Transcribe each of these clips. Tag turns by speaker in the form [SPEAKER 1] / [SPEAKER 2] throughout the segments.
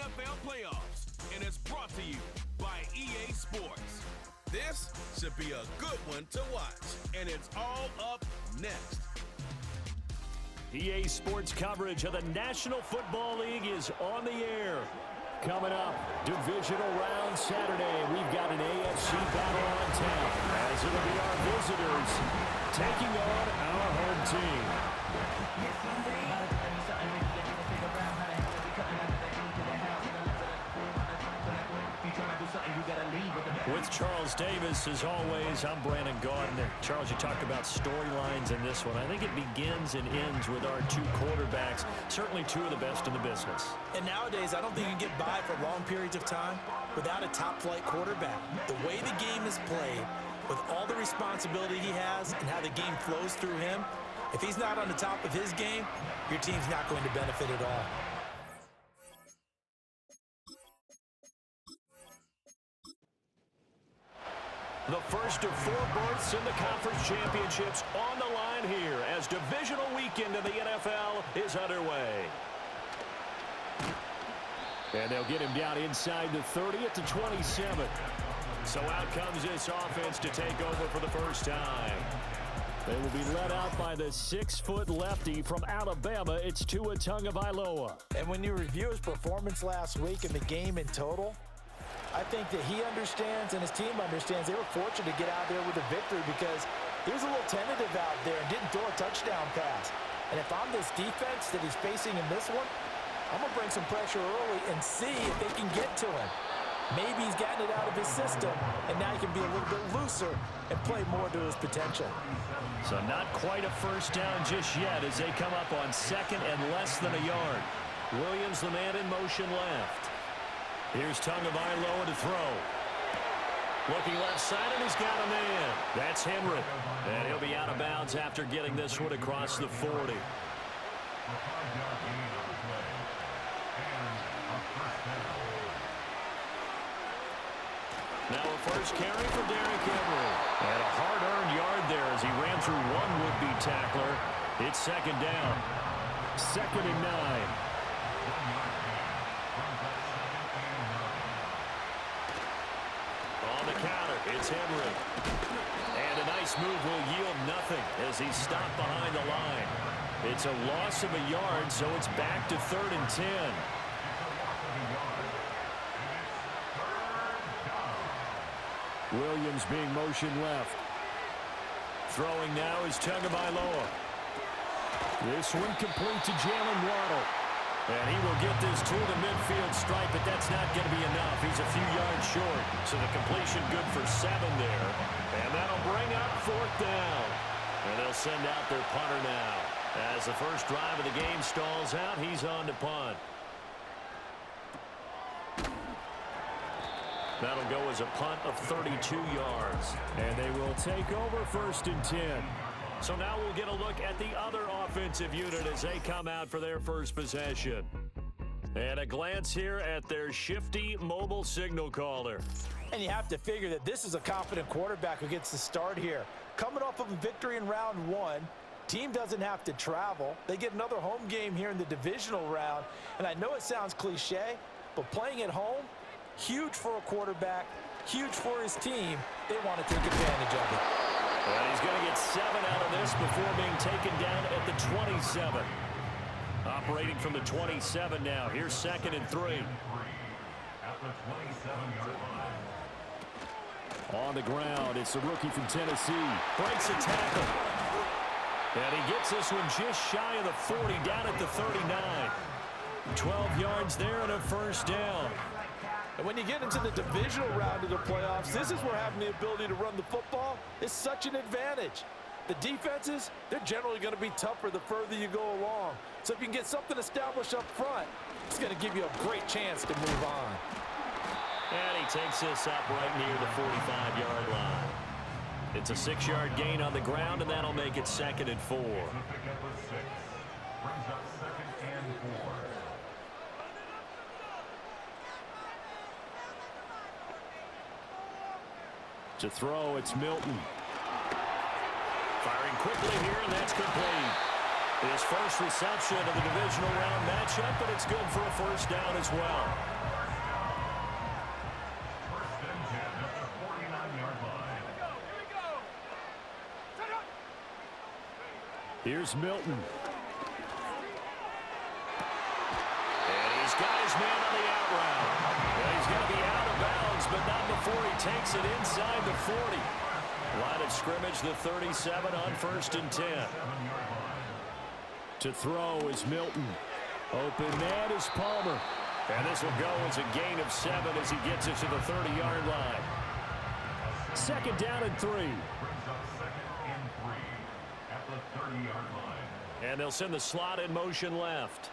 [SPEAKER 1] NFL playoffs, and it's brought to you by EA Sports. This should be a good one to watch, and it's all up next.
[SPEAKER 2] EA Sports coverage of the National Football League is on the air. Coming up, divisional round Saturday, we've got an AFC battle on tap, as it'll be our visitors taking on our home team. With Charles Davis, as always, I'm Brandon Gaudin. Charles, you talked about storylines in this one. I think it begins and ends with our two quarterbacks, certainly two of the best in the business.
[SPEAKER 3] And nowadays, I don't think you can get by for long periods of time without a top-flight quarterback. The way the game is played, with all the responsibility he has and how the game flows through him, if he's not on the top of his game, your team's not going to benefit at all.
[SPEAKER 2] The first of four berths in the conference championships on the line here as divisional weekend in the NFL is underway. And they'll get him down inside the 30 at the 27. So out comes this offense to take over for the first time. They will be led out by the 6-foot lefty from Alabama. It's Tua Tagovailoa.
[SPEAKER 3] And when you review his performance last week in the game in total, I think that he understands and his team understands they were fortunate to get out there with a victory because he was a little tentative out there and didn't throw a touchdown pass. And if I'm this defense that he's facing in this one, I'm going to bring some pressure early and see if they can get to him. Maybe he's gotten it out of his system, and now he can be a little bit looser and play more to his potential.
[SPEAKER 2] So not quite a first down just yet as they come up on second and less than a yard. Williams, the man in motion left. Here's Tagovailoa to throw. Looking left side, and he's got a man. That's Henry. And he'll be out of bounds after getting this one across the 40. Now a first carry for Derrick Henry. And a hard-earned yard there as he ran through one would-be tackler. It's second down. 2nd and 9. On the counter, it's Henry. And a nice move will yield nothing as he's stopped behind the line. It's a loss of a yard, so it's back to 3rd and 10. Williams being motion left. Throwing now is Tagovailoa. This one complete to Jalen Waddle. And he will get this to the midfield stripe, but that's not going to be enough. He's a few yards short, so the completion good for 7 there. And that'll bring up 4th down. And they'll send out their punter now. As the first drive of the game stalls out, he's on to punt. That'll go as a punt of 32 yards. And they will take over 1st and 10. So now we'll get a look at the other offensive unit as they come out for their first possession. And a glance here at their shifty mobile signal caller.
[SPEAKER 3] And you have to figure that this is a confident quarterback who gets the start here. Coming off of a victory in round 1, team doesn't have to travel. They get another home game here in the divisional round. And I know it sounds cliche, but playing at home, huge for a quarterback, huge for his team. They want to take advantage of it.
[SPEAKER 2] And he's going to get 7 out of this before being taken down at the 27. Operating from the 27 now. Here's 2nd and 3. On the ground, it's the rookie from Tennessee. Breaks a tackle. And he gets this one just shy of the 40, down at the 39. 12 yards there and a first down.
[SPEAKER 3] And when you get into the divisional round of the playoffs, this is where having the ability to run the football is such an advantage. The defenses, they're generally going to be tougher the further you go along. So if you can get something established up front, it's going to give you a great chance to move on.
[SPEAKER 2] And he takes this up right near the 45-yard line. It's a 6-yard gain on the ground, and that'll make it 2nd and 4. To throw, it's Milton. Firing quickly here, and that's complete. His first reception of the divisional round matchup, but it's good for a first down as well.
[SPEAKER 4] First and 10 at the 49-yard line. Here we go. Set up.
[SPEAKER 2] Here's Milton. And he's got his man on the out route. Well, he's going to be out of bounds, but not before he takes it inside the 40. Line of scrimmage, the 37 on first and 10. To throw is Milton. Open man is Palmer. And this will go as a gain of 7 as he gets it to the 30-yard line. Second down and 3.
[SPEAKER 4] Brings up second and 3 at the 30-yard line.
[SPEAKER 2] And they'll send the slot in motion left.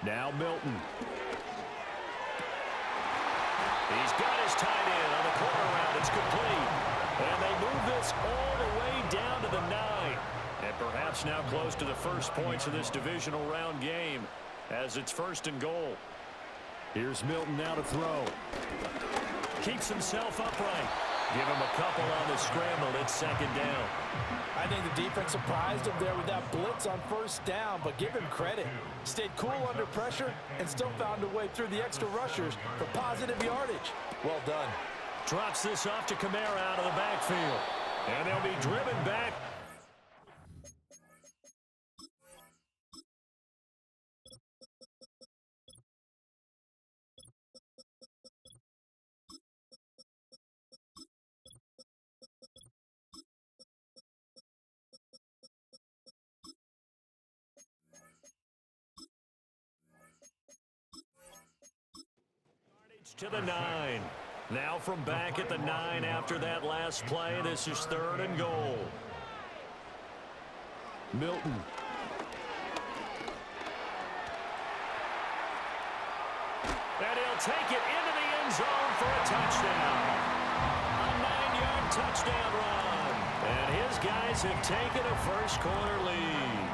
[SPEAKER 2] Now Milton. He's got his tight end on the corner route. It's complete. And they move this all the way down to the 9. And perhaps now close to the first points of this divisional round game as it's first and goal. Here's Milton now to throw. Keeps himself upright. Give him a couple on the scramble. It's second down.
[SPEAKER 3] I think the defense surprised him there with that blitz on first down, but give him credit. Stayed cool under pressure and still found a way through the extra rushers for positive yardage. Well done.
[SPEAKER 2] Drops this off to Kamara out of the backfield. And they'll be driven back. To the 9. Now from back at the 9 after that last play. This is third and goal. Milton. And he'll take it into the end zone for a touchdown. A 9-yard touchdown run. And his guys have taken a first quarter lead.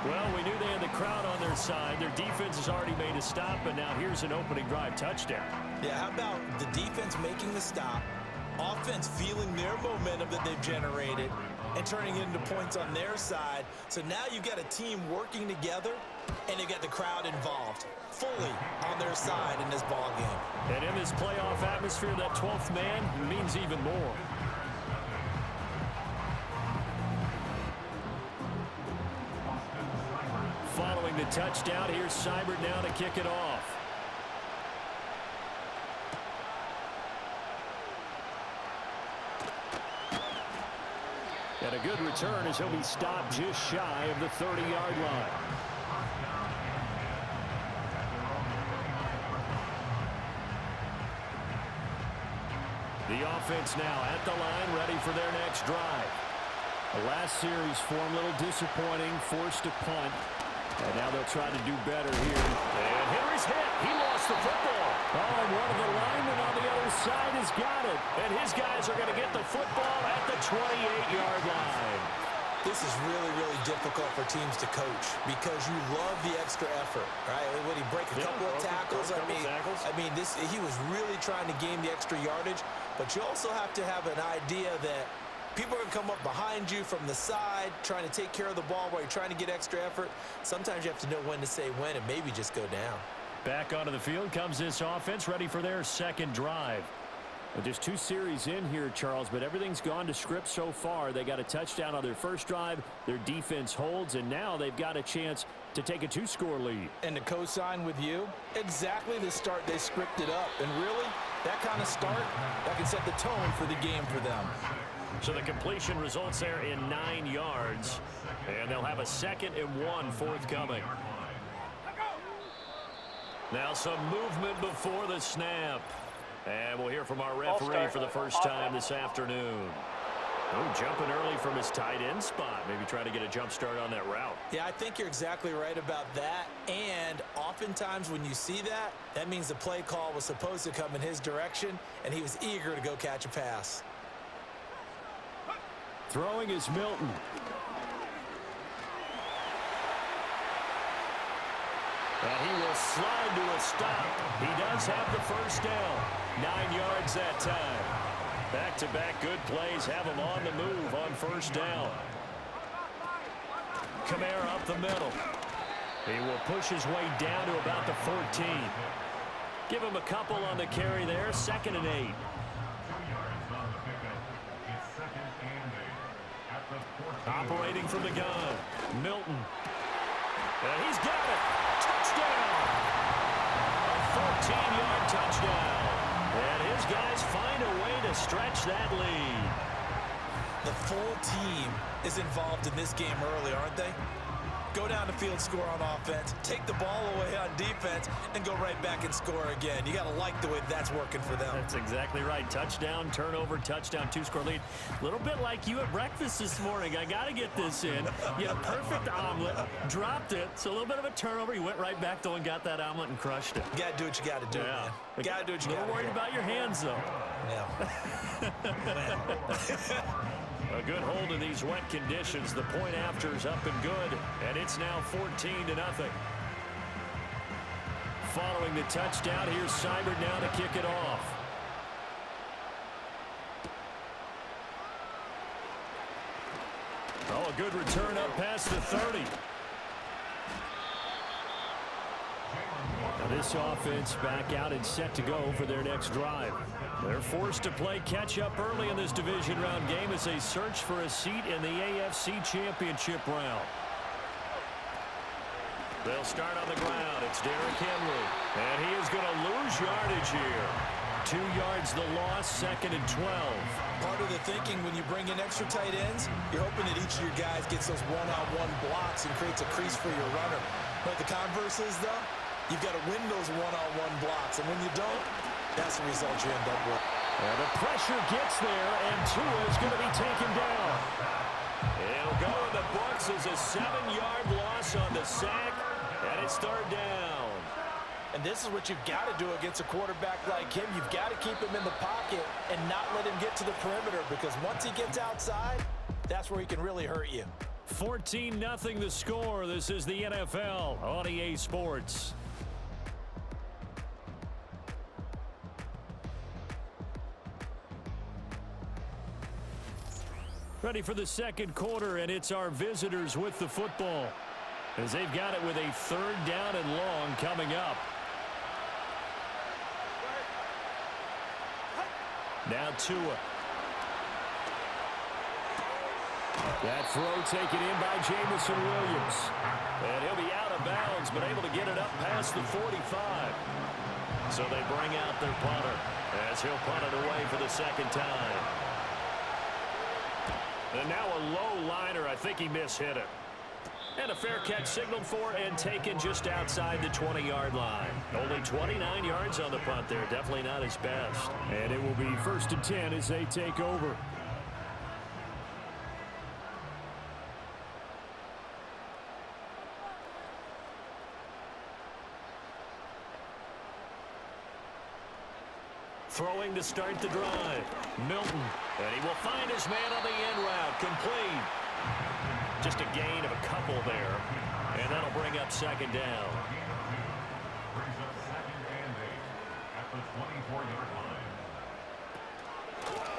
[SPEAKER 2] Well, we knew they had the crowd on their side. Their defense has already made a stop, and now here's an opening drive touchdown.
[SPEAKER 3] Yeah, how about the defense making the stop, offense feeling their momentum that they've generated, and turning it into points on their side. So now you've got a team working together, and they've got the crowd involved fully on their side in this ball game.
[SPEAKER 2] And in this playoff atmosphere, that 12th man means even more. Following the touchdown, here's Seibert now to kick it off. And a good return as he'll be stopped just shy of the 30-yard line. The offense now at the line, ready for their next drive. The last series for him, a little disappointing, forced to punt. And now they'll try to do better here. And Henry's hit. He lost the football. Oh, and one of the linemen on the other side has got it. And his guys are going to get the football at the 28-yard line.
[SPEAKER 3] This is really, really difficult for teams to coach because you love the extra effort, right? When he break a couple of tackles, I mean, he was really trying to gain the extra yardage, but you also have to have an idea that people are going to come up behind you from the side, trying to take care of the ball while you're trying to get extra effort. Sometimes you have to know when to say when and maybe just go down.
[SPEAKER 2] Back onto the field comes this offense, ready for their second drive. Well, just 2 series in here, Charles, but everything's gone to script so far. They got a touchdown on their first drive. Their defense holds, and now they've got a chance to take a 2-score lead.
[SPEAKER 3] And to co-sign with you, exactly the start they scripted up. And really, that kind of start, that can set the tone for the game for them.
[SPEAKER 2] So the completion results there in 9 yards, and they'll have a 2nd and 1 forthcoming. Now some movement before the snap. And we'll hear from our referee for the first time this afternoon. Oh, jumping early from his tight end spot. Maybe trying to get a jump start on that route.
[SPEAKER 3] Yeah, I think you're exactly right about that. And oftentimes when you see that, that means the play call was supposed to come in his direction, and he was eager to go catch a pass.
[SPEAKER 2] Throwing is Milton. And he will slide to a stop. He does have the first down. 9 yards that time. Back-to-back good plays have him on the move on first down. Kamara up the middle. He will push his way down to about the 14. Give him a couple on the carry there. 2nd and 8.
[SPEAKER 4] 2 yards on the pickup. It's 2nd and 8 at the 14.
[SPEAKER 2] Operating from the gun. Milton. And he's got it. Touchdown. A 14-yard touchdown. And his guys find a way to stretch that lead.
[SPEAKER 3] The full team is involved in this game early, aren't they? Go down the field, score on offense, take the ball away on defense, and go right back and score again. You got to like the way that's working for them.
[SPEAKER 2] That's exactly right. Touchdown, turnover, touchdown, 2-score lead. A little bit like you at breakfast this morning. I got to get this in. You had a perfect omelet, dropped it, so a little bit of a turnover. You went right back, though, and got that omelet and crushed it.
[SPEAKER 3] You got to do what you got to do, man. You got to do what you got to do.
[SPEAKER 2] A little worried about your hands, though.
[SPEAKER 3] Yeah.
[SPEAKER 2] A good hold in these wet conditions. The point after is up and good, and it's now 14-0. Following the touchdown, here's Seibert now to kick it off. Oh, a good return up past the 30. Now this offense back out and set to go for their next drive. They're forced to play catch-up early in this division round game as they search for a seat in the AFC Championship round. They'll start on the ground. It's Derrick Henry. And he is going to lose yardage here. 2 yards the loss, 2nd and 12.
[SPEAKER 3] Part of the thinking when you bring in extra tight ends, you're hoping that each of your guys gets those one-on-one blocks and creates a crease for your runner. But the converse is, though, you've got to win those one-on-one blocks. And when you don't, that's the result you end up with.
[SPEAKER 2] And the pressure gets there, and Tua is going to be taken down. It'll go in the books as a 7-yard loss on the sack, and it's 3rd down.
[SPEAKER 3] And this is what you've got to do against a quarterback like him. You've got to keep him in the pocket and not let him get to the perimeter, because once he gets outside, that's where he can really hurt you.
[SPEAKER 2] 14-0 the score. This is the NFL on EA Sports. Ready for the 2nd quarter, and it's our visitors with the football as they've got it with a 3rd down and long coming up. Now Tua. That throw taken in by Jamison Williams. And he'll be out of bounds, but able to get it up past the 45. So they bring out their punter as he'll punt it away for the 2nd time. And now a low liner. I think he mishit it. And a fair catch signaled for and taken just outside the 20-yard line. Only 29 yards on the punt there. Definitely not his best. And it will be 1st and 10 as they take over. Throwing to start the drive. Milton. And he will find his man on the end route. Complete. Just a gain of a couple there. And that'll bring up 2nd down.
[SPEAKER 4] Brings up 2nd and 8 at the 24-yard line.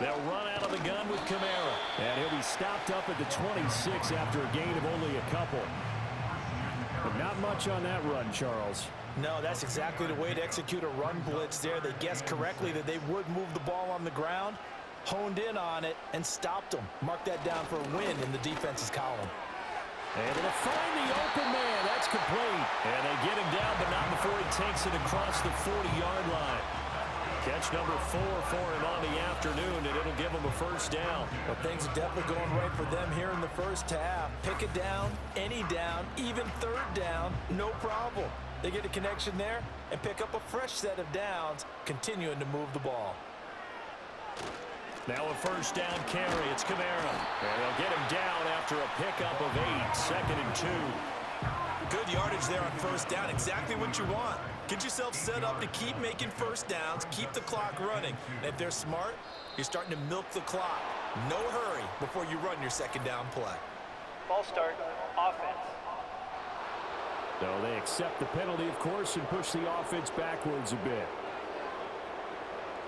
[SPEAKER 2] They'll run out of the gun with Kamara. And he'll be stopped up at the 26 after a gain of only a couple. But not much on that run, Charles.
[SPEAKER 3] No, that's exactly the way to execute a run blitz there. They guessed correctly that they would move the ball on the ground, honed in on it, and stopped them. Mark that down for a win in the defense's column.
[SPEAKER 2] Able to find the open man. That's complete. And they get him down, but not before he takes it across the 40-yard line. Catch number 4 for him on the afternoon, and it'll give him a 1st down.
[SPEAKER 3] But things are definitely going right for them here in the first half. Pick it down, any down, even 3rd down, no problem. They get a connection there and pick up a fresh set of downs, continuing to move the ball.
[SPEAKER 2] Now a 1st down carry. It's Kamara. And they'll get him down after a pickup of 8. 2nd and 2.
[SPEAKER 3] Good yardage there on 1st down. Exactly what you want. Get yourself set up to keep making 1st downs, keep the clock running. And if they're smart, you're starting to milk the clock. No hurry before you run your 2nd down play.
[SPEAKER 5] Ball start, offense.
[SPEAKER 2] So they accept the penalty, of course, and push the offense backwards a bit.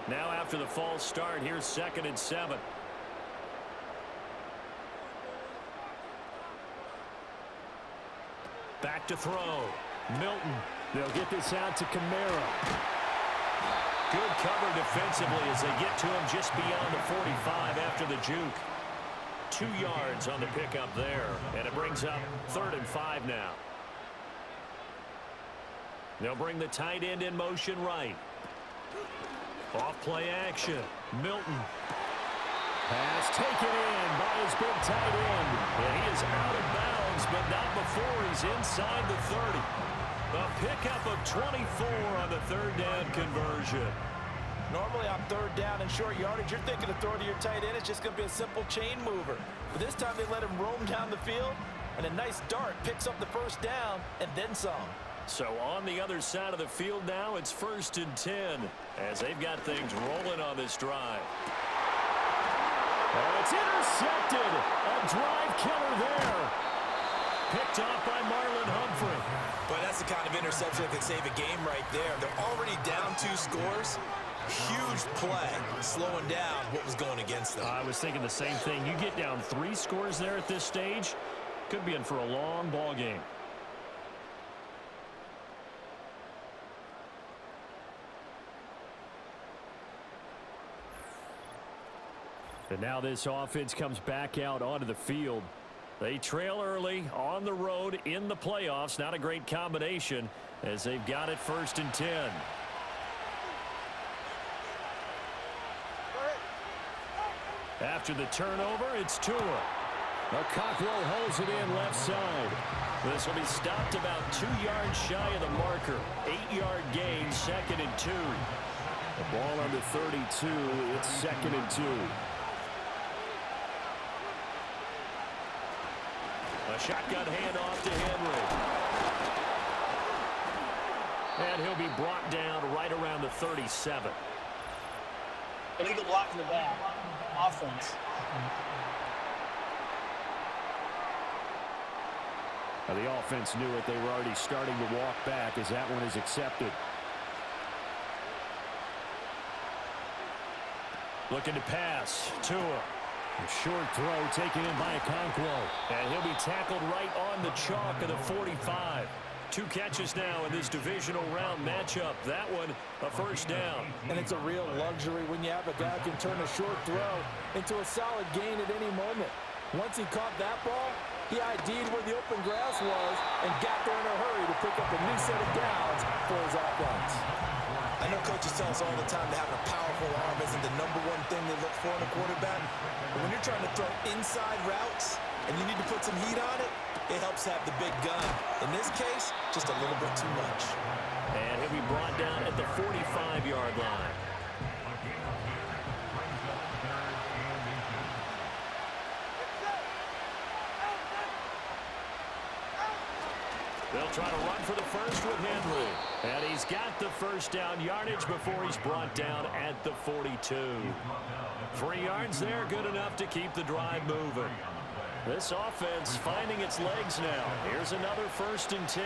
[SPEAKER 2] Now after the false start, here's 2nd and 7. Back to throw. Milton. They'll get this out to Kamara. Good cover defensively as they get to him just beyond the 45 after the juke. 2 yards on the pickup there, and it brings up 3rd and 5 now. They'll bring the tight end in motion right. Off play action. Milton. Pass taken in by his big tight end. And he is out of bounds, but not before he's inside the 30. A pickup of 24 on the 3rd down conversion.
[SPEAKER 3] Normally on 3rd down and short yardage, you're thinking of throwing to your tight end. It's just going to be a simple chain mover. But this time they let him roam down the field, and a nice dart picks up the 1st down and then some.
[SPEAKER 2] So on the other side of the field now, it's 1st and 10 as they've got things rolling on this drive. Oh, it's intercepted. A drive killer there. Picked off by Marlon Humphrey.
[SPEAKER 3] But that's the kind of interception that can save a game right there. They're already down 2 scores. Huge play, slowing down what was going against them.
[SPEAKER 2] I was thinking the same thing. You get down 3 scores there at this stage, could be in for a long ball game. And now this offense comes back out onto the field. They trail early on the road in the playoffs. Not a great combination as they've got it 1st and 10. After the turnover, it's Tua. Okakwo holds it in left side. This will be stopped about 2 yards shy of the marker. 8-yard gain, 2nd and 2. The ball on the 32, it's 2nd and 2. A shotgun handoff to Henry. And he'll be brought down right around the 37.
[SPEAKER 5] Illegal block in the back. Offense.
[SPEAKER 2] Now the offense knew it. They were already starting to walk back as that one is accepted. Looking to pass. Tua. A short throw taken in by Okakwo. And he'll be tackled right on the chalk of the 45. 2 catches now in this divisional round matchup. That one, a 1st down.
[SPEAKER 3] And it's a real luxury when you have a guy who can turn a short throw into a solid gain at any moment. Once he caught that ball, he ID'd where the open grass was and got there in a hurry to pick up a new set of downs for his offense. I know coaches tell us all the time that having a powerful arm isn't the #1 thing they look for in a quarterback. But when you're trying to throw inside routes and you need to put some heat on it, it helps have the big gun. In this case, just a little bit too much.
[SPEAKER 2] And he'll be brought down at the 45-yard line. They'll try to run for the first with Henry. And he's got the 1st down yardage before he's brought down at the 42. 3 yards there, good enough to keep the drive moving. This offense finding its legs now. Here's another 1st and 10.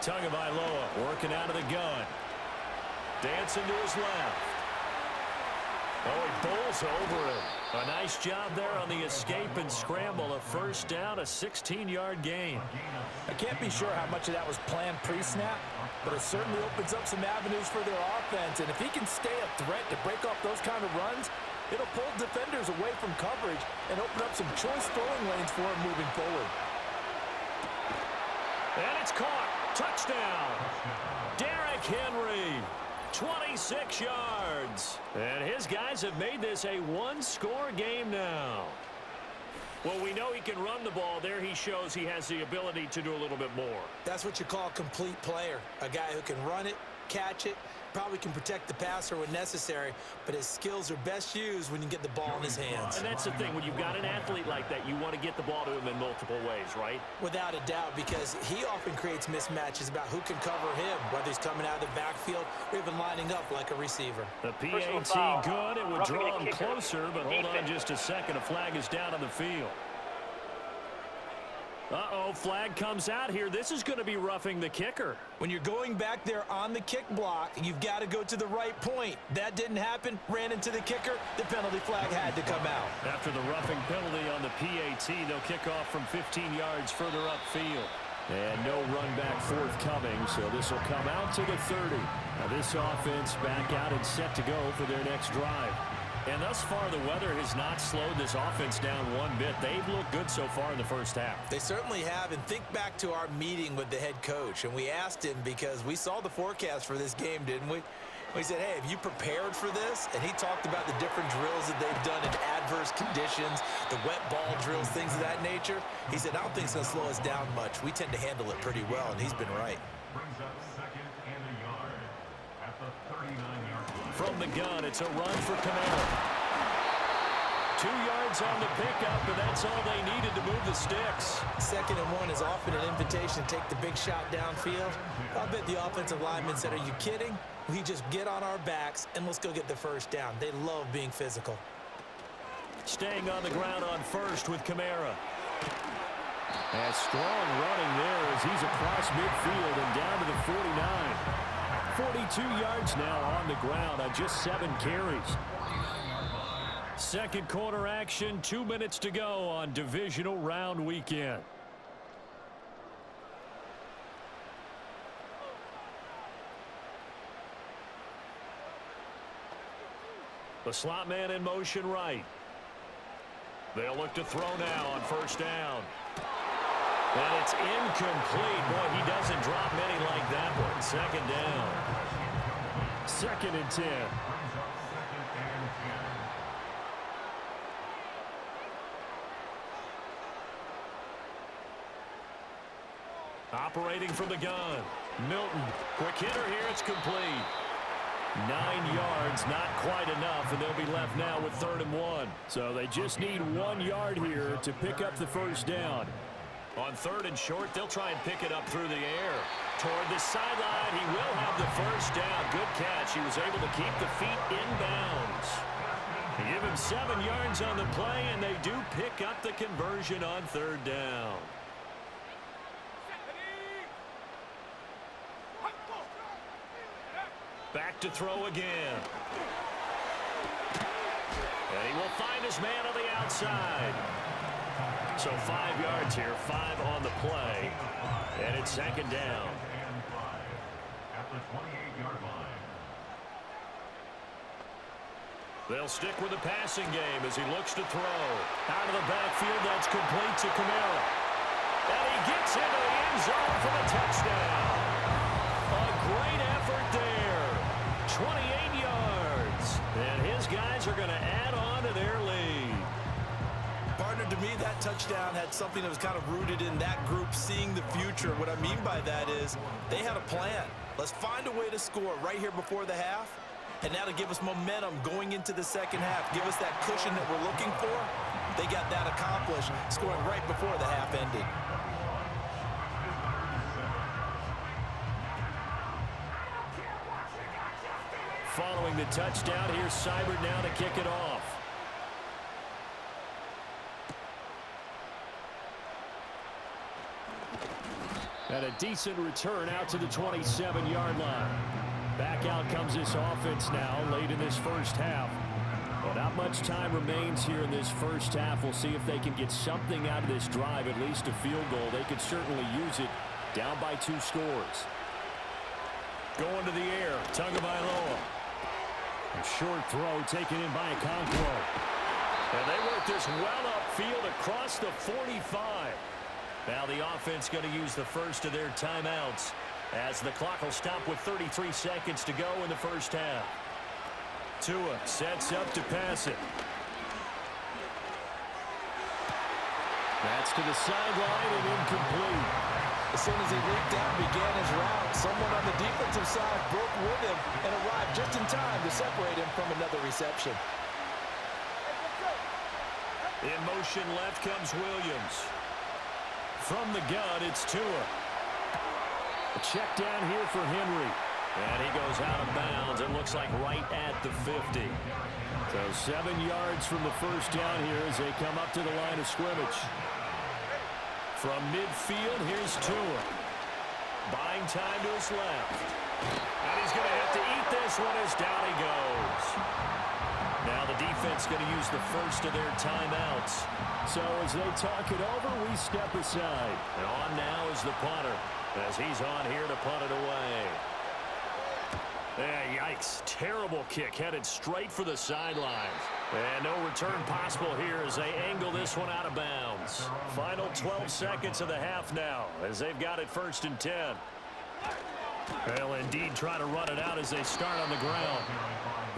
[SPEAKER 2] Tagovailoa working out of the gun. Dancing to his left. Oh, he bowls over him. A nice job there on the escape and scramble. A 1st down, a 16-yard gain.
[SPEAKER 3] I can't be sure how much of that was planned pre-snap, but it certainly opens up some avenues for their offense. And if he can stay a threat to break off those kind of runs, it'll pull defenders away from coverage and open up some choice throwing lanes for him moving forward.
[SPEAKER 2] And it's caught. Touchdown. Derrick Henry. 26 yards. And his guys have made this a 1-score game now. Well, we know he can run the ball. There he shows he has the ability to do a little bit more.
[SPEAKER 3] That's what you call a complete player. A guy who can run it, catch it, probably can protect the passer when necessary, but his skills are best used when you get the ball in his hands.
[SPEAKER 2] And that's the thing. When you've got an athlete like that, you want to get the ball to him in multiple ways, right?
[SPEAKER 3] Without a doubt, because he often creates mismatches about who can cover him, whether he's coming out of the backfield or even lining up like a receiver.
[SPEAKER 2] The PAT good. It would draw him closer, but hold on just a second. A flag is down on the field. Uh-oh, flag comes out here. This is going to be roughing the kicker.
[SPEAKER 3] When you're going back there on the kick block, you've got to go to the right point. That didn't happen. Ran into the kicker. The penalty flag had to come out.
[SPEAKER 2] After the roughing penalty on the PAT, they'll kick off from 15 yards further upfield. And no run back forthcoming, so this will come out to the 30. Now this offense back out and set to go for their next drive. And thus far, the weather has not slowed this offense down one bit. They've looked good so far in the first half.
[SPEAKER 3] They certainly have. And think back to our meeting with the head coach. And we asked him because we saw the forecast for this game, didn't we? We said, hey, have you prepared for this? And he talked about the different drills that they've done in adverse conditions, the wet ball drills, things of that nature. He said, I don't think it's going to slow us down much. We tend to handle it pretty well, and he's been right.
[SPEAKER 4] Brings up 2nd and a yard at the 39-yard line.
[SPEAKER 2] From the gun, it's a run for Kamara. 2 yards on the pickup, and that's all they needed to move the sticks.
[SPEAKER 3] 2nd and 1 is often an invitation to take the big shot downfield. I bet the offensive linemen said, are you kidding? We just get on our backs, and let's go get the first down. They love being physical.
[SPEAKER 2] Staying on the ground on first with Kamara. And strong running there as he's across midfield and down to the 49. 42 yards now on the ground on just 7 carries. Second quarter action, 2 minutes to go on divisional round weekend. The slot man in motion right. They'll look to throw now on first down. And it's incomplete. Boy, he doesn't drop many like that one. 2nd down. 2nd and 10. Operating from the gun. Milton. Quick hitter here. It's complete. 9 yards, not quite enough, and they'll be left now with 3rd and 1. So they just need 1 yard here to pick up the first down. On 3rd and short, they'll try and pick it up through the air. Toward the sideline, he will have the first down. Good catch. He was able to keep the feet in bounds. They give him 7 yards on the play, and they do pick up the conversion on 3rd down. Back to throw again. And he will find his man on the outside. So 5 yards here, 5 on the play. And it's 2nd down.
[SPEAKER 4] At the 28-yard line.
[SPEAKER 2] They'll stick with the passing game as he looks to throw. Out of the backfield, that's complete to Kamara. And he gets into the end zone for the touchdown. A great effort there. 28 yards. And his guys are going to add on to their lead.
[SPEAKER 3] Partner, to me, that touchdown had something that was kind of rooted in that group seeing the future. What I mean by that is they had a plan. Let's find a way to score right here before the half. And that'll give us momentum going into the second half. Give us that cushion that we're looking for. They got that accomplished, scoring right before the half ended.
[SPEAKER 2] Following the touchdown, here's Seibert now to kick it off. And a decent return out to the 27-yard line. Back out comes this offense now late in this first half. But not much time remains here in this first half. We'll see if they can get something out of this drive, at least a field goal. They could certainly use it down by 2 scores. Going to the air, Tagovailoa. A short throw taken in by Okonkwo. And they work this well upfield across the 45. Now the offense going to use the first of their timeouts as the clock will stop with 33 seconds to go in the first half. Tua sets up to pass it. That's to the sideline and incomplete.
[SPEAKER 3] As soon as he leaped out and began his route, someone on the defensive side broke with him and arrived just in time to separate him from another reception.
[SPEAKER 2] In motion left comes Williams. From the gun, it's Tua. A check down here for Henry. And he goes out of bounds. It looks like right at the 50. So 7 yards from the first down here as they come up to the line of scrimmage. From midfield, here's Tua. Buying time to his left. And he's going to have to eat this one as down he goes. Now the defense going to use the first of their timeouts. So as they talk it over, we step aside. And on now is the punter, as he's on here to punt it away. Yikes. Terrible kick headed straight for the sidelines. And no return possible here as they angle this one out of bounds. Final 12 seconds of the half now as they've got it 1st and 10. They'll indeed try to run it out as they start on the ground.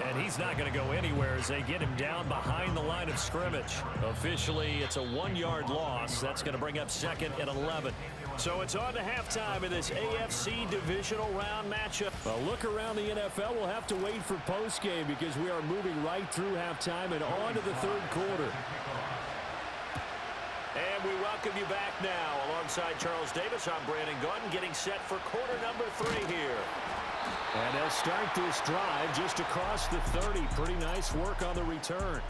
[SPEAKER 2] And he's not going to go anywhere as they get him down behind the line of scrimmage. Officially, it's a 1-yard loss. That's going to bring up 2nd and 11. So it's on to halftime in this AFC divisional round matchup. A look around the NFL, we'll have to wait for postgame because we are moving right through halftime and on to the 3rd quarter. And we welcome you back now. Alongside Charles Davis, I'm Brandon Gaudin, getting set for quarter number 3 here. And they'll start this drive just across the 30. Pretty nice work on the return.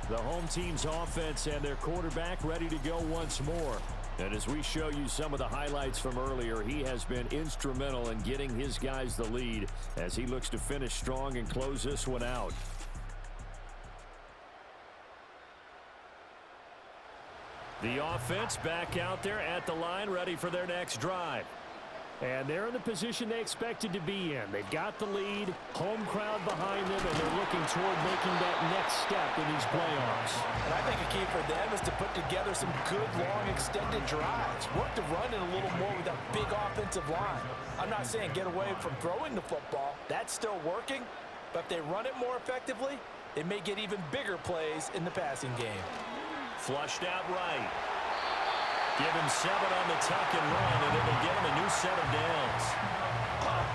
[SPEAKER 2] The home team's offense and their quarterback ready to go once more. And as we show you some of the highlights from earlier, he has been instrumental in getting his guys the lead as he looks to finish strong and close this one out. The offense back out there at the line, ready for their next drive. And they're in the position they expected to be in. They've got the lead, home crowd behind them, and they're looking toward making that next step in these playoffs.
[SPEAKER 3] And I think a key for them is to put together some good, long, extended drives. Work the run in a little more with that big offensive line. I'm not saying get away from throwing the football. That's still working. But if they run it more effectively, they may get even bigger plays in the passing game.
[SPEAKER 2] Flushed out right. Give him 7 on the tuck and run, and it'll give him a new set of downs.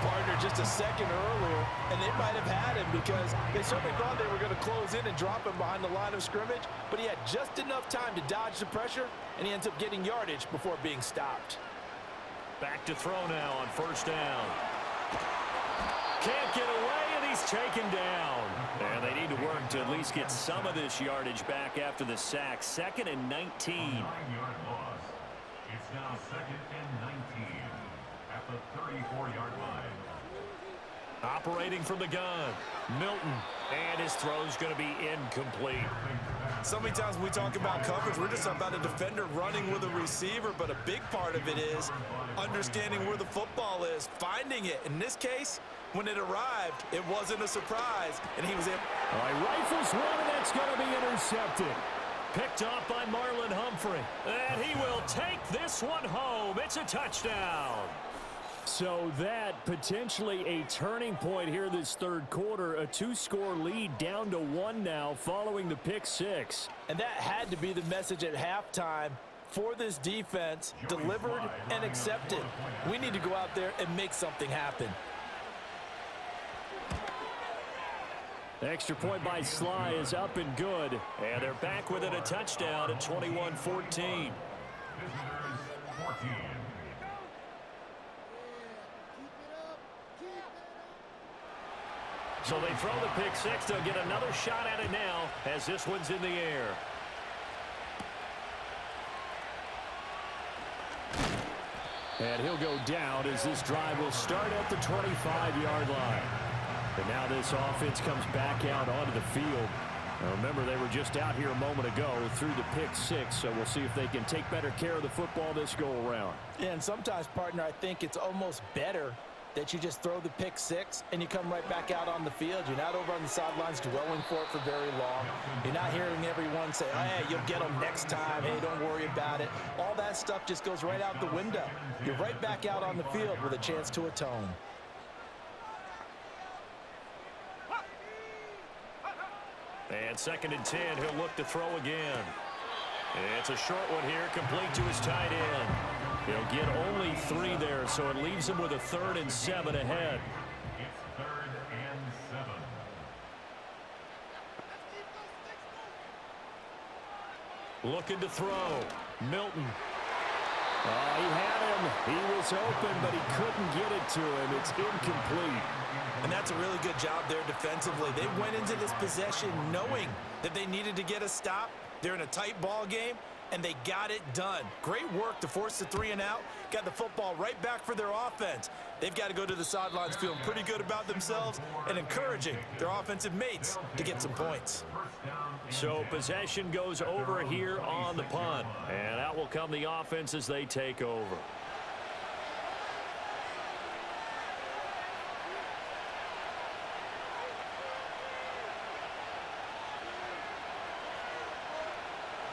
[SPEAKER 3] Partner just a second earlier, and they might have had him because they certainly thought they were going to close in and drop him behind the line of scrimmage, but he had just enough time to dodge the pressure, and he ends up getting yardage before being stopped.
[SPEAKER 2] Back to throw now on 1st down. Can't get away, and he's taken down. And they need to work to at least get some of this yardage back after the sack. 2nd and 19.
[SPEAKER 4] 9-yard loss. It's now 2nd and 19 at the 34-yard line.
[SPEAKER 2] Operating from the gun, Milton, and his throw's going to be incomplete.
[SPEAKER 3] So many times when we talk about coverage, we're just about a defender running with a receiver, but a big part of it is understanding where the football is, finding it. In this case, when it arrived, it wasn't a surprise, and he was able.
[SPEAKER 2] All right, rifles one, and that's going to be intercepted. Picked off by Marlon Humphrey. And he will take this one home. It's a touchdown. So that potentially a turning point here this 3rd quarter. A 2-score lead down to 1 now following the pick 6.
[SPEAKER 3] And that had to be the message at halftime for this defense, delivered and accepted. We need to go out there and make something happen.
[SPEAKER 2] Extra point by Sly is up and good. And they're back with it, a touchdown at 21-14.
[SPEAKER 4] Visitors 14.
[SPEAKER 2] So they throw the pick 6. They'll get another shot at it now as this one's in the air. And he'll go down as this drive will start at the 25-yard line. And now this offense comes back out onto the field. Now remember, they were just out here a moment ago through the pick 6, so we'll see if they can take better care of the football this go-around.
[SPEAKER 3] Yeah, and sometimes, partner, I think it's almost better that you just throw the pick 6 and you come right back out on the field. You're not over on the sidelines dwelling for it for very long. You're not hearing everyone say, hey, you'll get them next time. Hey, don't worry about it. All that stuff just goes right out the window. You're right back out on the field with a chance to atone.
[SPEAKER 2] And 2nd and 10, he'll look to throw again. It's a short one here, complete to his tight end. He'll get only 3 there, so it leaves him with a 3rd and 7 ahead.
[SPEAKER 4] It's 3rd and 7.
[SPEAKER 2] Looking to throw. Milton. Oh, he had him. He was open, but he couldn't get it to him. It's incomplete.
[SPEAKER 3] And that's a really good job there defensively. They went into this possession knowing that they needed to get a stop. They're in a tight ball game. and they got it done. Great work to force the 3 and out. Got the football right back for their offense. They've got to go to the sidelines feeling pretty good about themselves and encouraging their offensive mates to get some points.
[SPEAKER 2] So possession goes over here on the punt, and out will come the offense as they take over.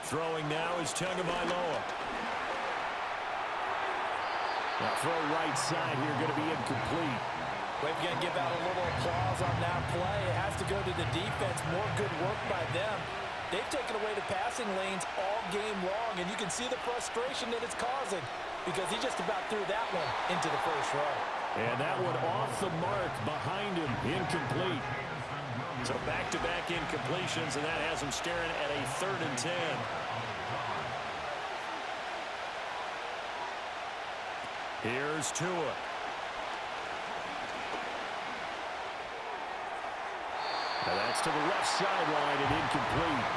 [SPEAKER 2] Throwing now is Tagovailoa. Now throw right side here, going to be incomplete.
[SPEAKER 3] We're going to give out a little applause on that play. It has to go to the defense. More good work by them. They've taken away the passing lanes all game long, and you can see the frustration that it's causing because he just about threw that one into the first row.
[SPEAKER 2] And that one off the mark behind him, incomplete. So back-to-back incompletions, and that has him staring at a 3rd and 10. Here's Tua. Now that's to the left sideline and incomplete.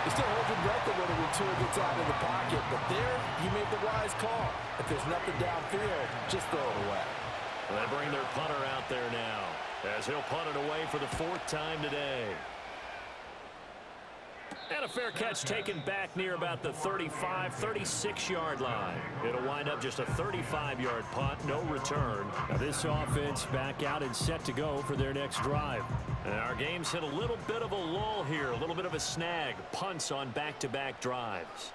[SPEAKER 3] You still hold your breath a little when Tua gets out of the pocket, but there he made the wise call. If there's nothing downfield, just throw it away.
[SPEAKER 2] They bring their punter out there now as he'll punt it away for the 4th time today. And a fair catch taken back near about the 35, 36-yard line. It'll wind up just a 35-yard punt, no return. Now this offense back out and set to go for their next drive. And our game's hit a little bit of a lull here, a little bit of a snag. Punts on back-to-back drives.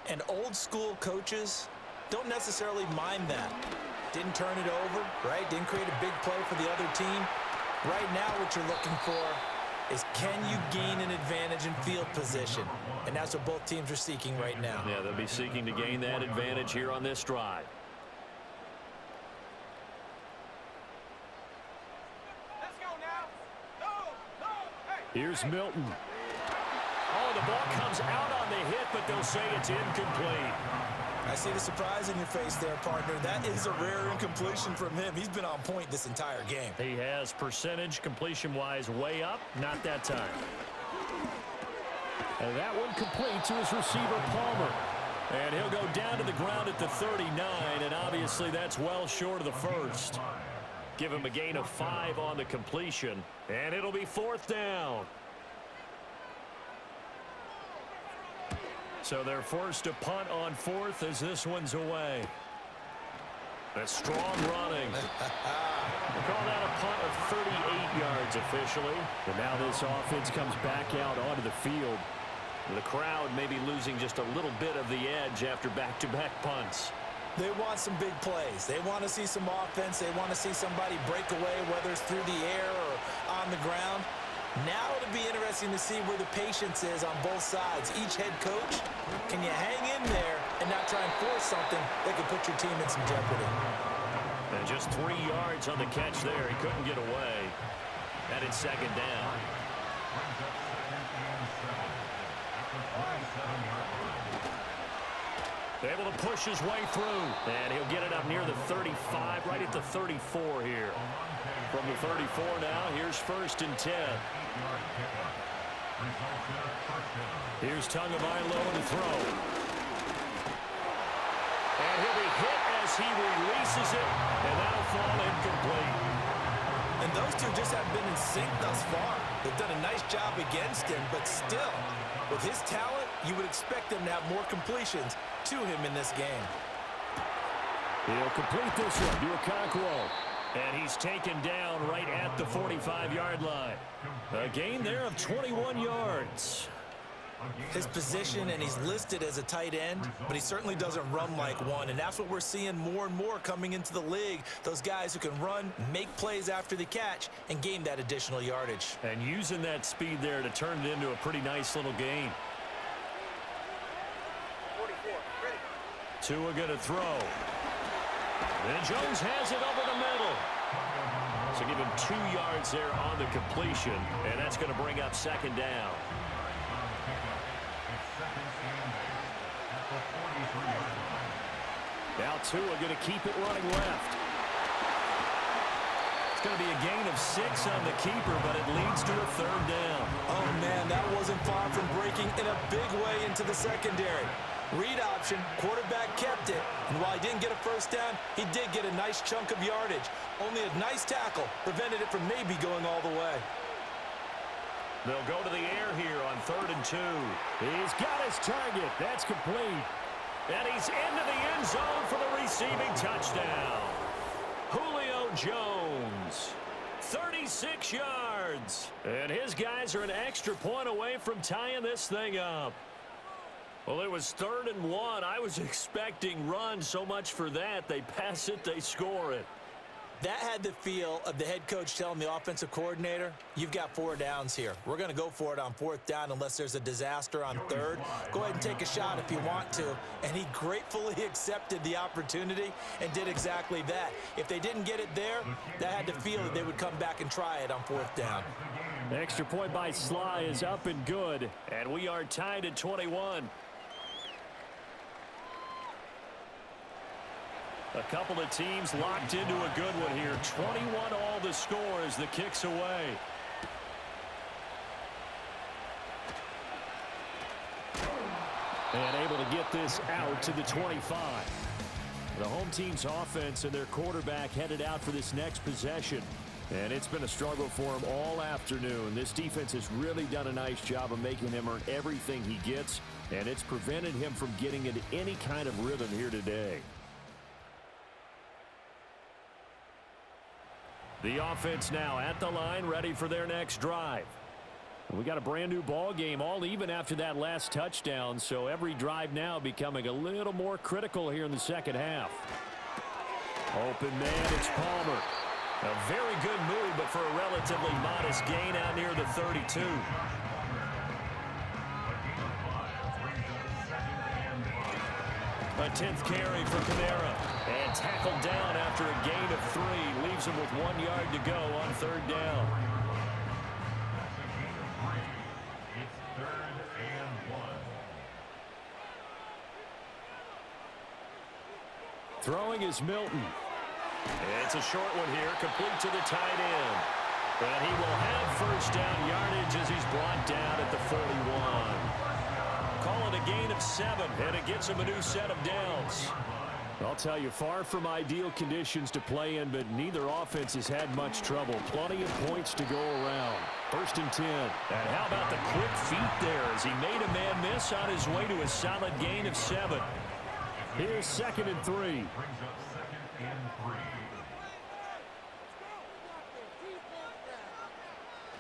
[SPEAKER 3] And old-school coaches don't necessarily mind that. Didn't turn it over, right? Didn't create a big play for the other team. Right now what you're looking for is can you gain an advantage in field position? And that's what both teams are seeking right now.
[SPEAKER 2] Yeah, they'll be seeking to gain that advantage here on this drive.
[SPEAKER 1] Let's go now. Go. Hey.
[SPEAKER 2] Here's Milton. Oh, the ball comes out on the hit, but they'll say it's incomplete.
[SPEAKER 3] I see the surprise in your face there, partner. That is a rare incompletion from him. He's been on point this entire game.
[SPEAKER 2] He has percentage completion-wise way up, not that time. And that one complete to his receiver, Palmer. And he'll go down to the ground at the 39, and obviously that's well short of the first. Give him a gain of 5 on the completion, and it'll be 4th down. So they're forced to punt on 4th as this one's away. A strong running. They call that a punt of 38 yards officially. And now this offense comes back out onto the field. The crowd may be losing just a little bit of the edge after back-to-back punts.
[SPEAKER 3] They want some big plays. They want to see some offense. They want to see somebody break away, whether it's through the air or on the ground. Now it'll be interesting to see where the patience is on both sides. Each head coach, can you hang in there and not try and force something that could put your team in some jeopardy?
[SPEAKER 2] And just 3 yards on the catch there. He couldn't get away. And it's 2nd down. Able to push his way through. And he'll get it up near the 35, right at the 34 here. From the 34 now, here's 1st and 10. Here's Tagovailoa to throw. And he'll be hit as he releases it, and that'll fall incomplete.
[SPEAKER 3] And those two just haven't been in sync thus far. They've done a nice job against him, but still, with his talent, you would expect them to have more completions to him in this game.
[SPEAKER 2] He'll complete this one to Okonkwo. And he's taken down right at the 45-yard line. A gain there of 21 yards.
[SPEAKER 3] His position, and he's listed as a tight end, but he certainly doesn't run like one, and that's what we're seeing more and more coming into the league. Those guys who can run, make plays after the catch, and gain that additional yardage.
[SPEAKER 2] And using that speed there to turn it into a pretty nice little gain.
[SPEAKER 5] 44, ready.
[SPEAKER 2] Tua going to throw. And Jones has it over the middle. So give him 2 yards there on the completion, and that's going to bring up 2nd down.
[SPEAKER 3] Now Tua going to keep it running left. He's
[SPEAKER 2] going to be a gain of 6 on the keeper, but it leads to a third down.
[SPEAKER 3] Oh, man, that wasn't far from breaking in a big way into the secondary. Read option, quarterback kept it, and while he didn't get a first down, he did get a nice chunk of yardage. Only a nice tackle prevented it from maybe going all the way.
[SPEAKER 2] They'll go to the air here on 3rd and 2. He's got his target. That's complete. And he's into the end zone for the receiving touchdown. Julio Jones, 36 yards. And his guys are an extra point away from tying this thing up. Well, it was 3rd and 1. I was expecting run, so much for that. They pass it, they score it.
[SPEAKER 3] That had the feel of the head coach telling the offensive coordinator, you've got 4 downs here. We're going to go for it on 4th down unless there's a disaster on 3rd. Go ahead and take a shot if you want to. And he gratefully accepted the opportunity and did exactly that. If they didn't get it there, that had the feel that they would come back and try it on 4th down.
[SPEAKER 2] The extra point by Sly is up and good. And we are tied at 21. A couple of teams locked into a good one here. 21 all the score as the kick's away. And able to get this out to the 25. The home team's offense and their quarterback headed out for this next possession. And it's been a struggle for him all afternoon. This defense has really done a nice job of making him earn everything he gets. And it's prevented him from getting into any kind of rhythm here today. The offense now at the line, ready for their next drive. We got a brand new ball game, all even after that last touchdown, so every drive now becoming a little more critical here in the second half. Open man, it's Palmer. A very good move, but for a relatively modest gain out near the 32. A 10th carry for Kamara. And tackled down after a gain of 3. Leaves him with 1 yard to go on 3rd down.
[SPEAKER 4] It's 3rd and 1.
[SPEAKER 2] Throwing is Milton. It's a short one here, complete to the tight end. And he will have first down yardage as he's brought down at the 41. Call it a gain of 7, and it gets him a new set of downs. I'll tell you, far from ideal conditions to play in, but neither offense has had much trouble. Plenty of points to go around. 1st and 10. And how about the quick feet there as he made a man miss on his way to a solid gain of 7. Here's 2nd and 3.
[SPEAKER 4] Brings up 2nd and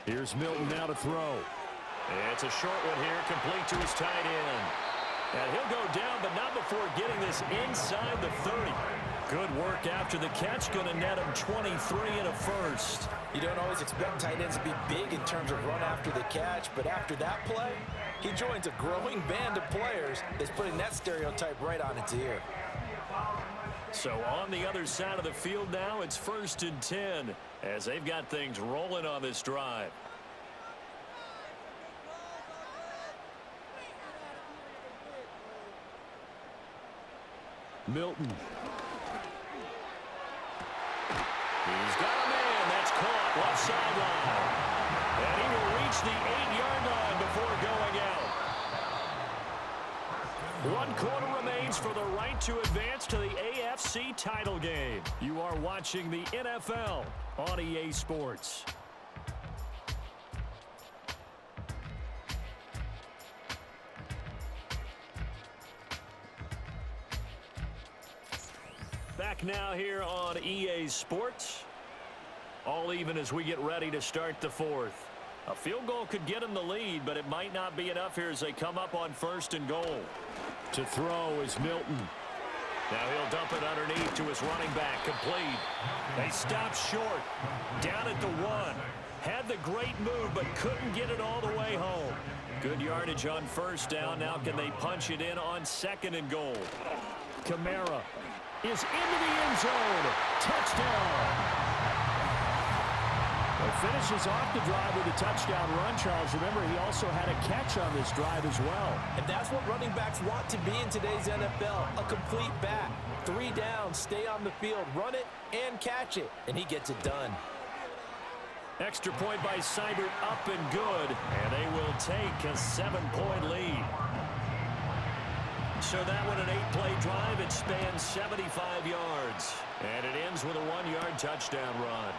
[SPEAKER 4] 3.
[SPEAKER 2] Here's Milton now to throw. It's a short one here, complete to his tight end. And he'll go down, but not before getting this inside the 30. Good work after the catch, going to net him 23 and a first.
[SPEAKER 3] You don't always expect tight ends to be big in terms of run after the catch, but after that play, he joins a growing band of players that's putting that stereotype right on its ear.
[SPEAKER 2] So on the other side of the field now, it's 1st and 10 as they've got things rolling on this drive. Milton. He's got a man. That's caught left sideline. And he will reach the 8-yard line before going out. 1 quarter remains for the right to advance to the AFC title game. You are watching the NFL on EA Sports. Back now here on EA Sports. All even as we get ready to start the 4th. A field goal could get him the lead, but it might not be enough here as they come up on 1st and goal. To throw is Milton. Now he'll dump it underneath to his running back, complete. They stop short, down at the 1. Had the great move, but couldn't get it all the way home. Good yardage on 1st down. Now can they punch it in on 2nd and goal? Kamara is into the end zone. Touchdown. Finishes off the drive with a touchdown run, Charles. Remember, he also had a catch on this drive as well.
[SPEAKER 3] And that's what running backs want to be in today's NFL, a complete back. 3 downs, stay on the field, run it, and catch it. And he gets it done.
[SPEAKER 2] Extra point by Seibert, up and good, and they will take a 7-point lead. So that one, an 8-play drive. It spans 75 yards, and it ends with a 1-yard touchdown run.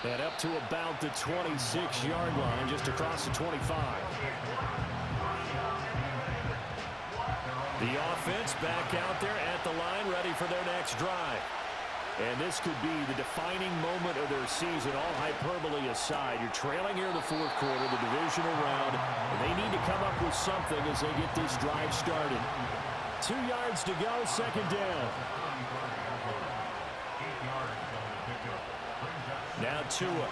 [SPEAKER 2] And up to about the 26-yard line, just across the 25. The offense back out there at the line, ready for their next drive. And this could be the defining moment of their season, all hyperbole aside. You're trailing here in the fourth quarter, the divisional round, and they need to come up with something as they get this drive started. 2 yards to go, second down. Now Tua.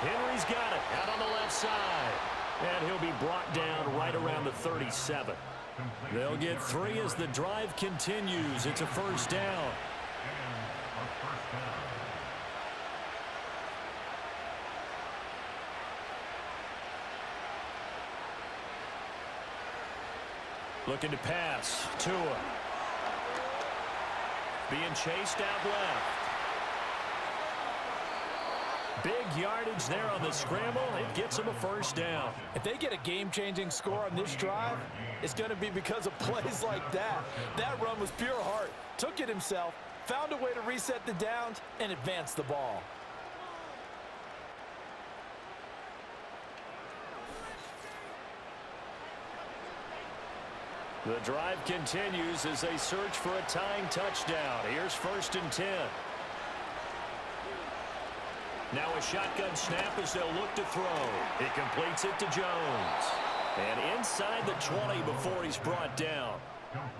[SPEAKER 2] Henry's got it out on the left side. And he'll be brought down right around the 37. They'll get 3 as the drive continues. It's a first down. Looking to pass. Tua. Being chased out left. Big yardage there on the scramble. It gets them a first down.
[SPEAKER 3] If they get a game-changing score on this drive, it's going to be because of plays like that. That run was pure heart. Took it himself, found a way to reset the downs, and advance the ball.
[SPEAKER 2] The drive continues as they search for a tying touchdown. Here's 1st and 10. Now a shotgun snap as they'll look to throw. He completes it to Jones. And inside the 20 before he's brought down.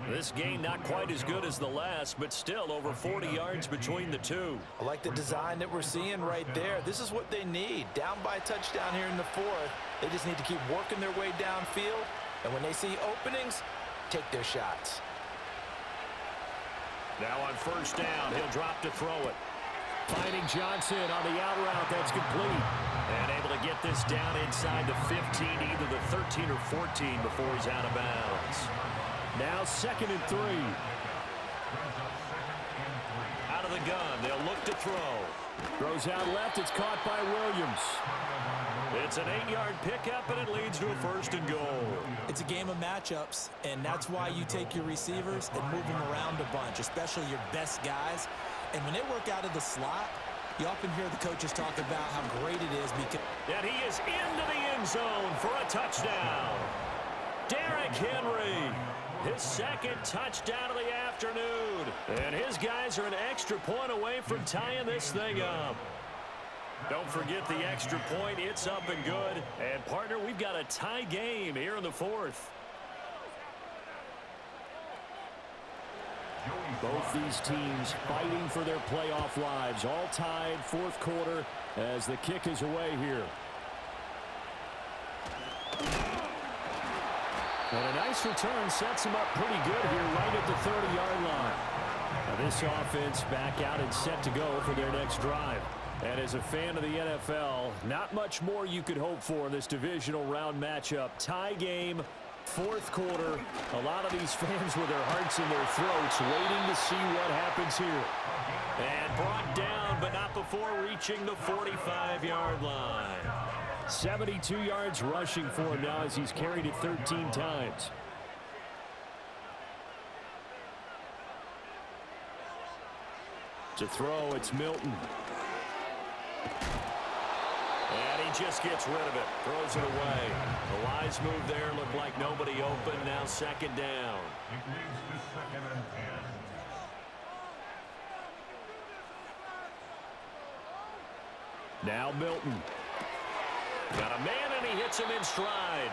[SPEAKER 2] This game not quite as good as the last, but still over 40 yards between the two.
[SPEAKER 3] I like the design that we're seeing right there. This is what they need. Down by a touchdown here in the fourth. They just need to keep working their way downfield. And when they see openings, take their shots.
[SPEAKER 2] Now on first down, he'll drop to throw it. Finding Johnson on the out route. That's complete. And able to get this down inside the 15, either the 13 or 14 before he's out of bounds. Now 2nd and 3. Out of the gun. They'll look to throw. Throws out left. It's caught by Williams. It's an 8-yard pickup, and it leads to a 1st and goal.
[SPEAKER 6] It's a game of matchups, and that's why you take your receivers and move them around a bunch, especially your best guys. And when they work out of the slot, you often hear the coaches talk about how great it is because...
[SPEAKER 2] And he is into the end zone for a touchdown. Derrick Henry, his 2nd touchdown of the afternoon. And his guys are an extra point away from tying this thing up. Don't forget the extra point. It's up and good. And, partner, we've got a tie game here in the fourth. Both these teams fighting for their playoff lives. All tied, fourth quarter, as the kick is away here. And a nice return sets them up pretty good here right at the 30-yard line. Now this offense back out and set to go for their next drive. And as a fan of the NFL, not much more you could hope for in this divisional round matchup. Tie game. Fourth quarter, a lot of these fans with their hearts in their throats waiting to see what happens here. And brought down, but not before reaching the 45-yard line. 72 yards rushing for him now as he's carried it 13 times. To throw, it's Milton. And he just gets rid of it. Throws it away. The wise move there. Looked like nobody open. Now 2nd down.
[SPEAKER 4] It leads to 2nd and 10.
[SPEAKER 2] Now Milton. Got a man, and he hits him in stride.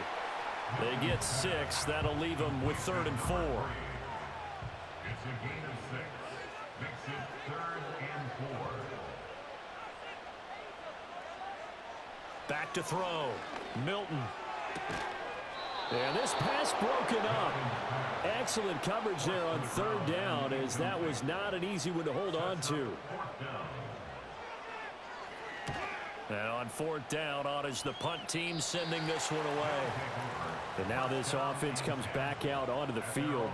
[SPEAKER 2] They get 6. That'll leave them with 3rd and 4.
[SPEAKER 4] It's a gain of 6. Makes it 3rd and 4.
[SPEAKER 2] Back to throw. Milton. And this pass broken up. Excellent coverage there on 3rd down, as that was not an easy one to hold on to. And on 4th down, on is the punt team sending this one away. And now this offense comes back out onto the field.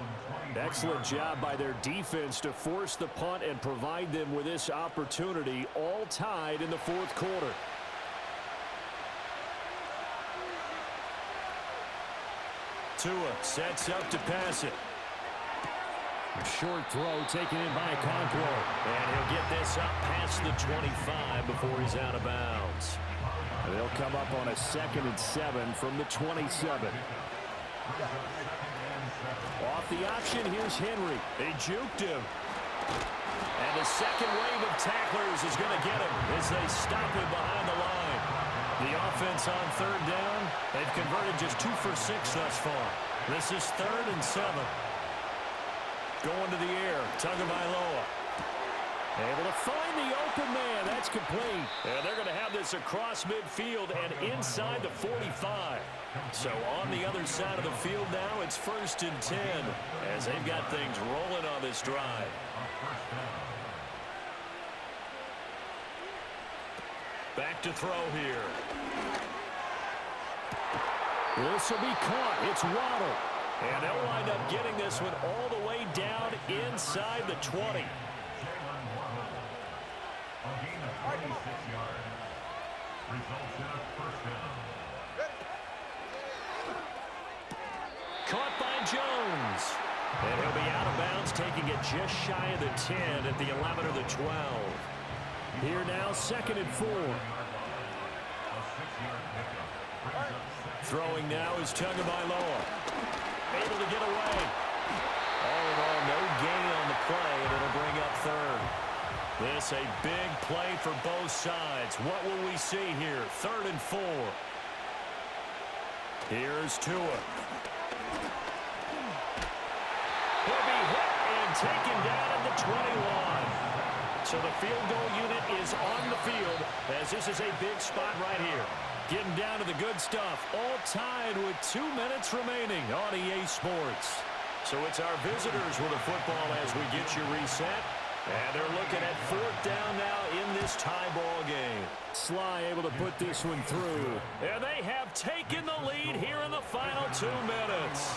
[SPEAKER 2] Excellent job by their defense to force the punt and provide them with this opportunity, all tied in the fourth quarter. Tua sets up to pass it. A short throw taken in by Conklin. And he'll get this up past the 25 before he's out of bounds. And they'll come up on a 2nd and 7 from the 27. Off the option, here's Henry. They juked him. And the second wave of tacklers is going to get him as they stop him behind the line. The offense on 3rd down, they've converted just 2 for 6 thus far. This is 3rd and 7. Going to the air, Tagovailoa. Able to find the open man. That's complete. And they're going to have this across midfield and inside the 45. So on the other side of the field now, it's 1st and 10 as they've got things rolling on this drive. Back to throw here. This will be caught. It's Waddle. And they'll wind up getting this one all the way down inside the 20. Caught by Jones. And he'll be out of bounds, taking it just shy of the 10 at the 11 or the 12. Here now, 2nd and 4. Throwing now is Tagovailoa. Able to get away. All in all, no gain on the play, and it'll bring up 3rd. This a big play for both sides. What will we see here? 3rd and 4. Here's Tua. He'll be hit and taken down at the 21. So the field goal unit is on the field as this is a big spot right here. Getting down to the good stuff. All tied with 2 minutes remaining on EA Sports. So it's our visitors with the football as we get you reset. And they're looking at 4th down now in this tie ball game. Sly able to put this one through. And they have taken the lead here in the final 2 minutes.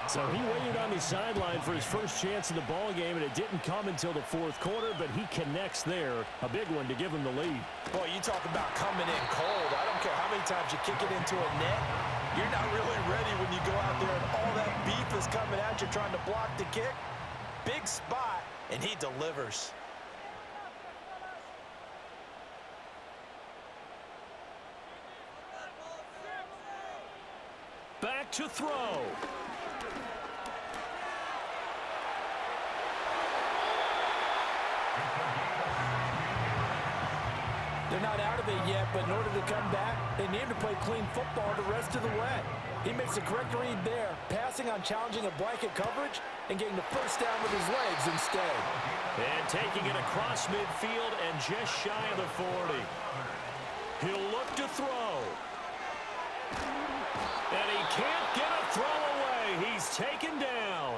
[SPEAKER 2] So he waited on the sideline for his first chance in the ball game, and it didn't come until the 4th quarter, but he connects there. A big one to give him the lead.
[SPEAKER 3] Boy, you talk about coming in cold. I don't care how many times you kick it into a net. You're not really ready when you go out there and all that beef is coming at you trying to block the kick. Big spot, and he delivers.
[SPEAKER 2] Back to throw.
[SPEAKER 3] They're not out of it yet, but in order to come back, they need to play clean football the rest of the way. He makes the correct read there, passing on challenging a blanket coverage and getting the 1st down with his legs instead.
[SPEAKER 2] And taking it across midfield and just shy of the 40. He'll look to throw. And he can't get a throw away. He's taken down.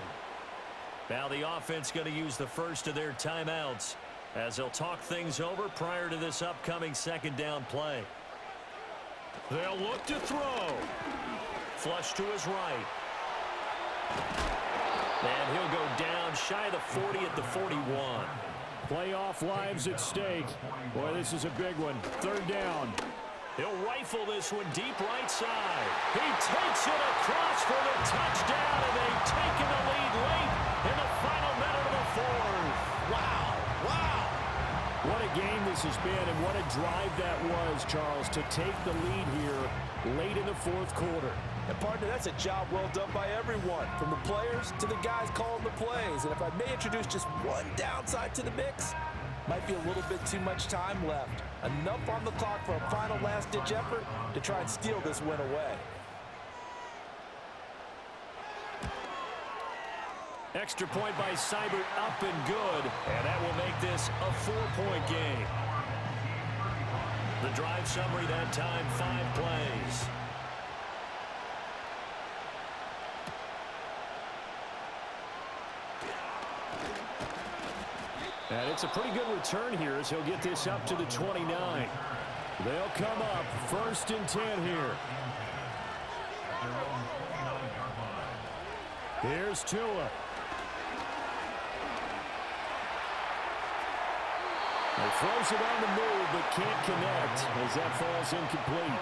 [SPEAKER 2] Now the offense going to use the first of their timeouts as they'll talk things over prior to this upcoming 2nd down play. They'll look to throw. Flush to his right. And he'll go down shy of the 40 at the 41. Playoff lives at stake. Boy, this is a big one. 3rd down. He'll rifle this one deep right side. He takes it across for the touchdown, and they've taken the lead late in the final minute of the 4th.
[SPEAKER 3] Wow.
[SPEAKER 2] What a game this has been, and what a drive that was, Charles, to take the lead here late in the 4th quarter.
[SPEAKER 3] And partner, that's a job well done by everyone, from the players to the guys calling the plays. And if I may introduce just one downside to the mix, might be a little bit too much time left. Enough on the clock for a final last-ditch effort to try and steal this win away.
[SPEAKER 2] Extra point by Seibert, up and good. And that will make this a 4-point game. The drive summary that time, 5 plays. And it's a pretty good return here as he'll get this up to the 29. They'll come up 1st and 10 here. Here's Tua. He throws it on the move, but can't connect as that falls incomplete.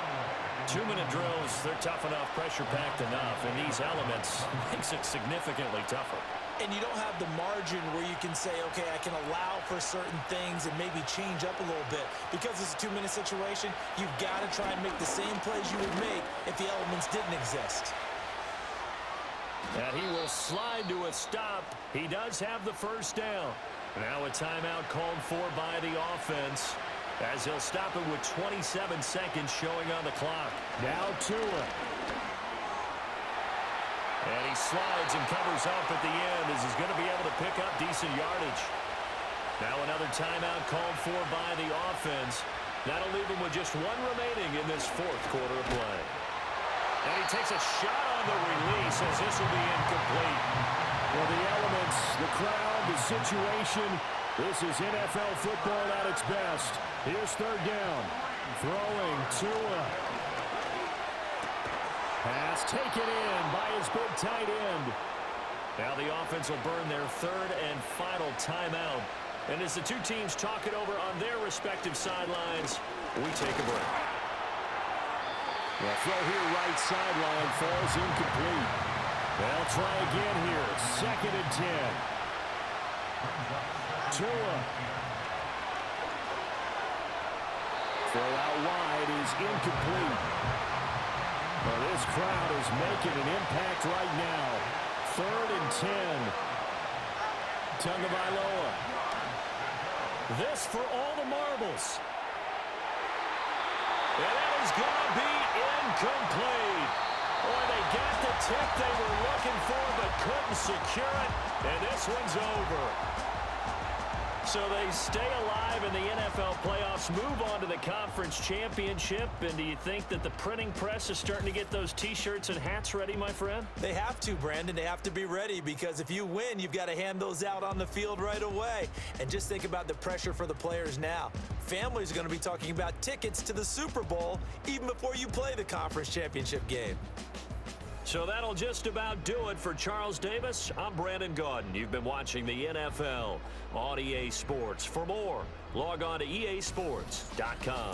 [SPEAKER 2] 2-minute drills, they're tough enough, pressure-packed enough, and these elements makes it significantly tougher.
[SPEAKER 6] And you don't have the margin where you can say, okay, I can allow for certain things and maybe change up a little bit. Because it's a 2-minute situation, you've got to try and make the same plays you would make if the elements didn't exist.
[SPEAKER 2] And he will slide to a stop. He does have the first down. Now a timeout called for by the offense, as he'll stop it with 27 seconds showing on the clock. Now Tua. And he slides and covers up at the end as he's going to be able to pick up decent yardage. Now another timeout called for by the offense. That'll leave him with just one remaining in this fourth quarter of play. And he takes a shot on the release as this will be incomplete. Well, the elements, the crowd, the situation, this is NFL football at its best. Here's third down. Throwing Tua. Pass taken in by his big tight end. Now the offense will burn their third and final timeout. And as the two teams talk it over on their respective sidelines, we take a break. The throw here right sideline falls incomplete. They'll try again here. 2nd and 10. Tua. Throw out wide is incomplete. Well, this crowd is making an impact right now. 3rd and 10. Tagovailoa. This for all the marbles. And that is going to be incomplete. Boy, they got the tip they were looking for but couldn't secure it. And this one's over. So they stay alive in the NFL playoffs, move on to the conference championship. And do you think that the printing press is starting to get those T-shirts and hats ready, my friend?
[SPEAKER 6] They have to, Brandon. They have to be ready because if you win, you've got to hand those out on the field right away. And just think about the pressure for the players now. Families are going to be talking about tickets to the Super Bowl even before you play the conference championship game.
[SPEAKER 2] So that'll just about do it for Charles Davis. I'm Brandon Gaudin. You've been watching the NFL on EA Sports. For more, log on to easports.com.